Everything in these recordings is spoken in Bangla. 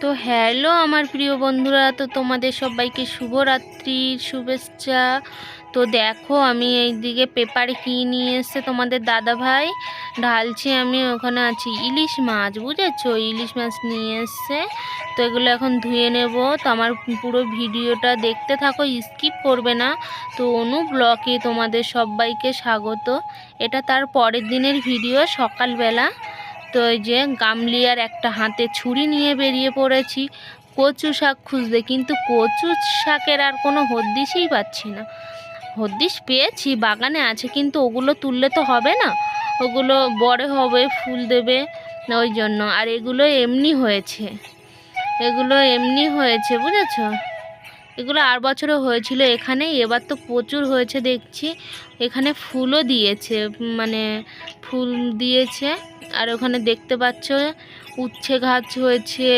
তো হ্যালো আমার প্রিয় বন্ধুরা, তো তোমাদের সবাইকে শুভরাত্রির শুভেচ্ছা। তো দেখো আমি এইদিকে পেপারে কি নিয়ে এসছে তোমাদের দাদা ভাই ঢালছি। আমি ওখানে আছি ইলিশ মাছ, বুঝেছো, ইলিশ মাছ নিয়ে এসছে। তো এগুলো এখন ধুয়ে নেব। তো আমার পুরো ভিডিওটা দেখতে থাকো, স্কিপ করবে না। তো অনু ব্লগে তোমাদের সবাইকে স্বাগত। এটা তার পরের দিনের ভিডিও, সকালবেলা। তো এই যে গামলিয়ার একটা হাতে ছুরি নিয়ে বেরিয়ে পড়েছি কচু শাক খুঁজতে, কিন্তু কচু শাকের আর কোনো হদ্দিশই পাচ্ছি না। হদ্দিশ পেয়েছি, বাগানে আছে, কিন্তু ওগুলো তুললে তো হবে না, ওগুলো বড় হবে, ফুল দেবে, ওই জন্য। আর এগুলো এমনি হয়েছে, এগুলো এমনি হয়েছে, বুঝেছো। এগুলো আর বছরও হয়েছিল এখানে, এবার তো প্রচুর হয়েছে দেখছি। এখানে ফুলও দিয়েছে, মানে ফুল দিয়েছে। আর ওখানে দেখতে পাচ্ছ উচ্ছে গাছ হয়েছে,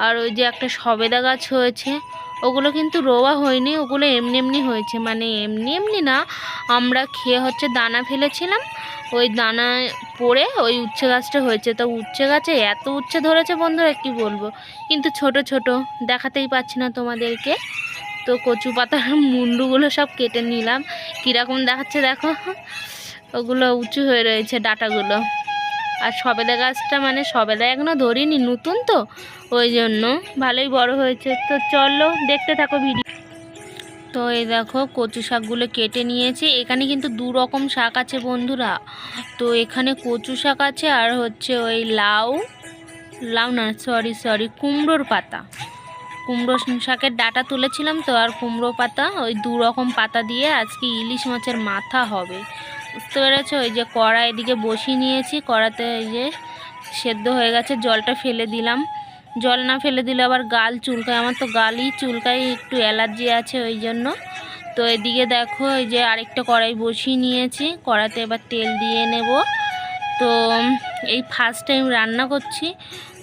আর ওই যে একটা সবেদা গাছ হয়েছে। ওগুলো কিন্তু রোয়া হয়নি, ওগুলো এমনি এমনি হয়েছে, মানে এমনি এমনি না, আমরা খেয়ে হচ্ছে দানা ফেলেছিলাম, ওই দানা পড়ে ওই উচ্ছে গাছটা হয়েছে। তো উচ্ছে গাছে এত উচ্ছে ধরেছে বন্ধুরা, কি বলবো, কিন্তু ছোট ছোট দেখাতেই পাচ্ছি না তোমাদেরকে। তো কচু পাতার মুন্ডুগুলো সব কেটে নিলাম, কীরকম দেখাচ্ছে দেখো, ওগুলো উঁচু হয়ে রয়েছে ডাটাগুলো। আর সবেদা গাছটা, মানে সবেদা এখনও ধরিনি, নতুন তো, ওই জন্য ভালোই বড় হয়েছে। তো চলো দেখতে থাকো ভিডিও। তো এই দেখো কচু শাকগুলো কেটে নিয়েছি। এখানে কিন্তু দু রকম শাক আছে বন্ধুরা। তো এখানে কচু শাক আছে, আর হচ্ছে ওই লাউ লাউ না, সরি কুমড়োর পাতা, কুমড়ো শাকের ডাঁটা তুলেছিলাম তো, আর কুমড়ো পাতা, ওই দু রকম পাতা দিয়ে আজকে ইলিশ মাছের মাথা হবে, বুঝতে পেরেছো। ওই যে কড়া এদিকে বসিয়ে নিয়েছি, কড়াতে এই যে সেদ্ধ হয়ে গেছে, জলটা ফেলে দিলাম। জল না ফেলে দিলে আবার গাল চুলকায়, আমার তো গালই চুলকায়, একটু অ্যালার্জি আছে ওই জন্য। তো এদিকে দেখো এই যে আরেকটা কড়াই বসিয়ে নিয়েছি, কড়াতে এবার তেল দিয়ে নেব। তো এই ফার্স্ট টাইম রান্না করছি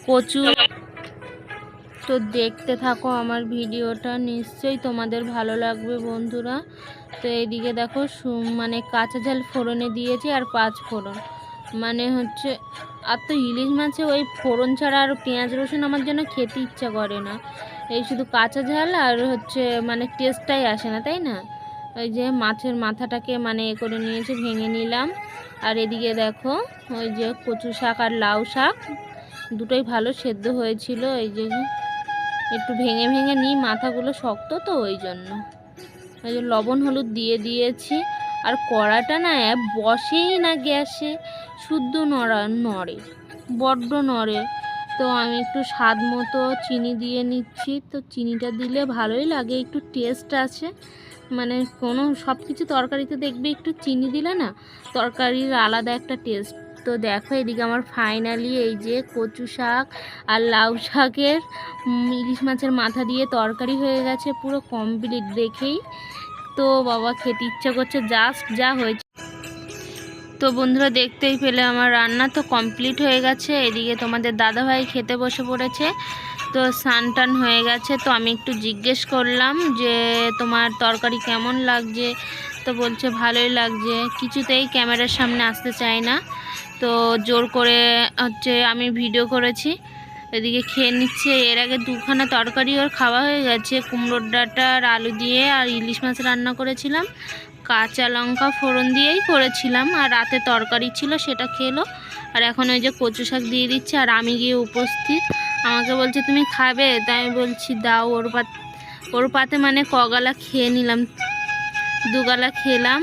কচু। তো দেখতে থাকো আমার ভিডিওটা, নিশ্চয়ই তোমাদের ভালো লাগবে বন্ধুরা। তো এইদিকে দেখো মানে কাঁচা ঝাল ফোড়নে দিয়েছি, আর 5 ফোড়ন, মানে হচ্ছে। আর তো ইলিশ মাছে ওই ফোড়ন ছাড়া আর পেঁয়াজ রসুন আমার জন্য খেতে ইচ্ছা করে না, এই শুধু কাঁচা ঝাল আর হচ্ছে, মানে টেস্টটাই আসে না, তাই না। ওই যে মাছের মাথাটাকে মানে এ করে নিয়েছি, ভেঙে নিলাম। আর এদিকে দেখো ওই যে কচু শাক আর লাউ শাক দুটোই ভালো সেদ্ধ হয়েছিল, এই যে একটু ভেঙে ভেঙে নিই, মাথাগুলো শক্ত তো ওই জন্য। ওই যে লবণ হলুদ দিয়ে দিয়েছি। আর কড়াটা না বসেই না গ্যাসে, শুদ্ধ নড়ে, বড্ড নড়ে। তো আমি একটু স্বাদ মতো চিনি দিয়ে নিচ্ছি। তো চিনিটা দিলে ভালোই লাগে, একটু টেস্ট আছে, মানে কোনো সব কিছু তরকারিতে দেখবে একটু চিনি দিলে না তরকারির আলাদা একটা টেস্ট। তো দেখো এদিকে আমার ফাইনালি এই যে কচু শাক আর লাউ শাকের ইলিশ মাছের মাথা দিয়ে তরকারি হয়ে গেছে, পুরো কমপ্লিট। দেখেই তো বাবা খেতে ইচ্ছা করছে, জাস্ট যা হয়েছে। তো বন্ধুরা দেখতেই পেলে আমার রান্না তো কমপ্লিট হয়ে গেছে। এদিকে তোমাদের দাদাভাই খেতে বসে পড়েছে। তো স্নান টান হয়ে গেছে। তো আমি একটু জিজ্ঞেস করলাম যে তোমার তরকারি কেমন লাগছে, তো বলছে ভালোই লাগছে, কিছুতেই ক্যামেরার সামনে আসতে চায় না। তো জোর করে হচ্ছে আমি ভিডিও করেছি, এদিকে খেয়ে নিচ্ছে। এর আগে দুখানা তরকারি ওর খাওয়া হয়ে গেছে, কুমড়োর ডাঁটা আর আলু দিয়ে, আর ইলিশ মাছ রান্না করেছিলাম, কাঁচা লঙ্কা ফোড়ন দিয়েই করেছিলাম, আর রাতে তরকারি ছিল সেটা খেলো। আর এখন ওই যে কচু শাক দিয়ে দিচ্ছে, আর আমি গিয়ে উপস্থিত। আমাকে বলছে তুমি খাবে, তাই আমি বলছি দাও। ওর পাতে মানে কগালা খেয়ে নিলাম, দুগালা খেলাম।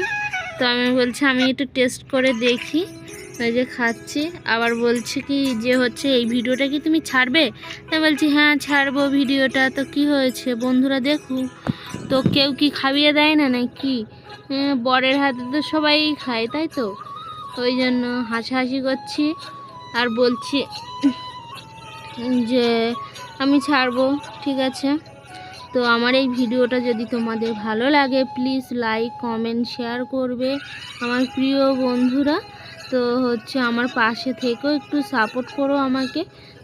তো আমি বলছি আমি একটু টেস্ট করে দেখি, ওই যে খাচ্ছি। আবার বলছি কি যে হচ্ছে এই ভিডিওটা কি তুমি ছাড়বে, তাই বলছি হ্যাঁ ছাড়বো ভিডিওটা। তো কি হয়েছে বন্ধুরা দেখুন, তো কেউ কি খাইয়ে দেয় না নাকি, বরের হাতে তো সবাই খায়, তাই তো ওই জন্য হাসাহাসি করছি। আর বলছি যে আমি ছাড়বো, ঠিক আছে। তো আমার এই ভিডিওটা যদি তোমাদের ভালো লাগে প্লিজ লাইক কমেন্ট শেয়ার করবে আমার প্রিয় বন্ধুরা। তো হচ্ছে আমার পাশে থেকেও একটু সাপোর্ট করো আমাকে।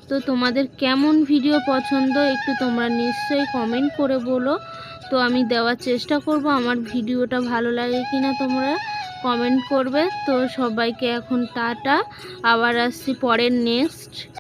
তো তোমাদের কেমন ভিডিও পছন্দ একটু তোমরা নিশ্চয়ই কমেন্ট করে বলো, তো আমি দেওয়ার চেষ্টা করব। আমার ভিডিওটা ভালো লাগে কিনা তোমরা কমেন্ট করবে। তো সবাইকে এখন টাটা, আবার আসছি পরের নেক্সট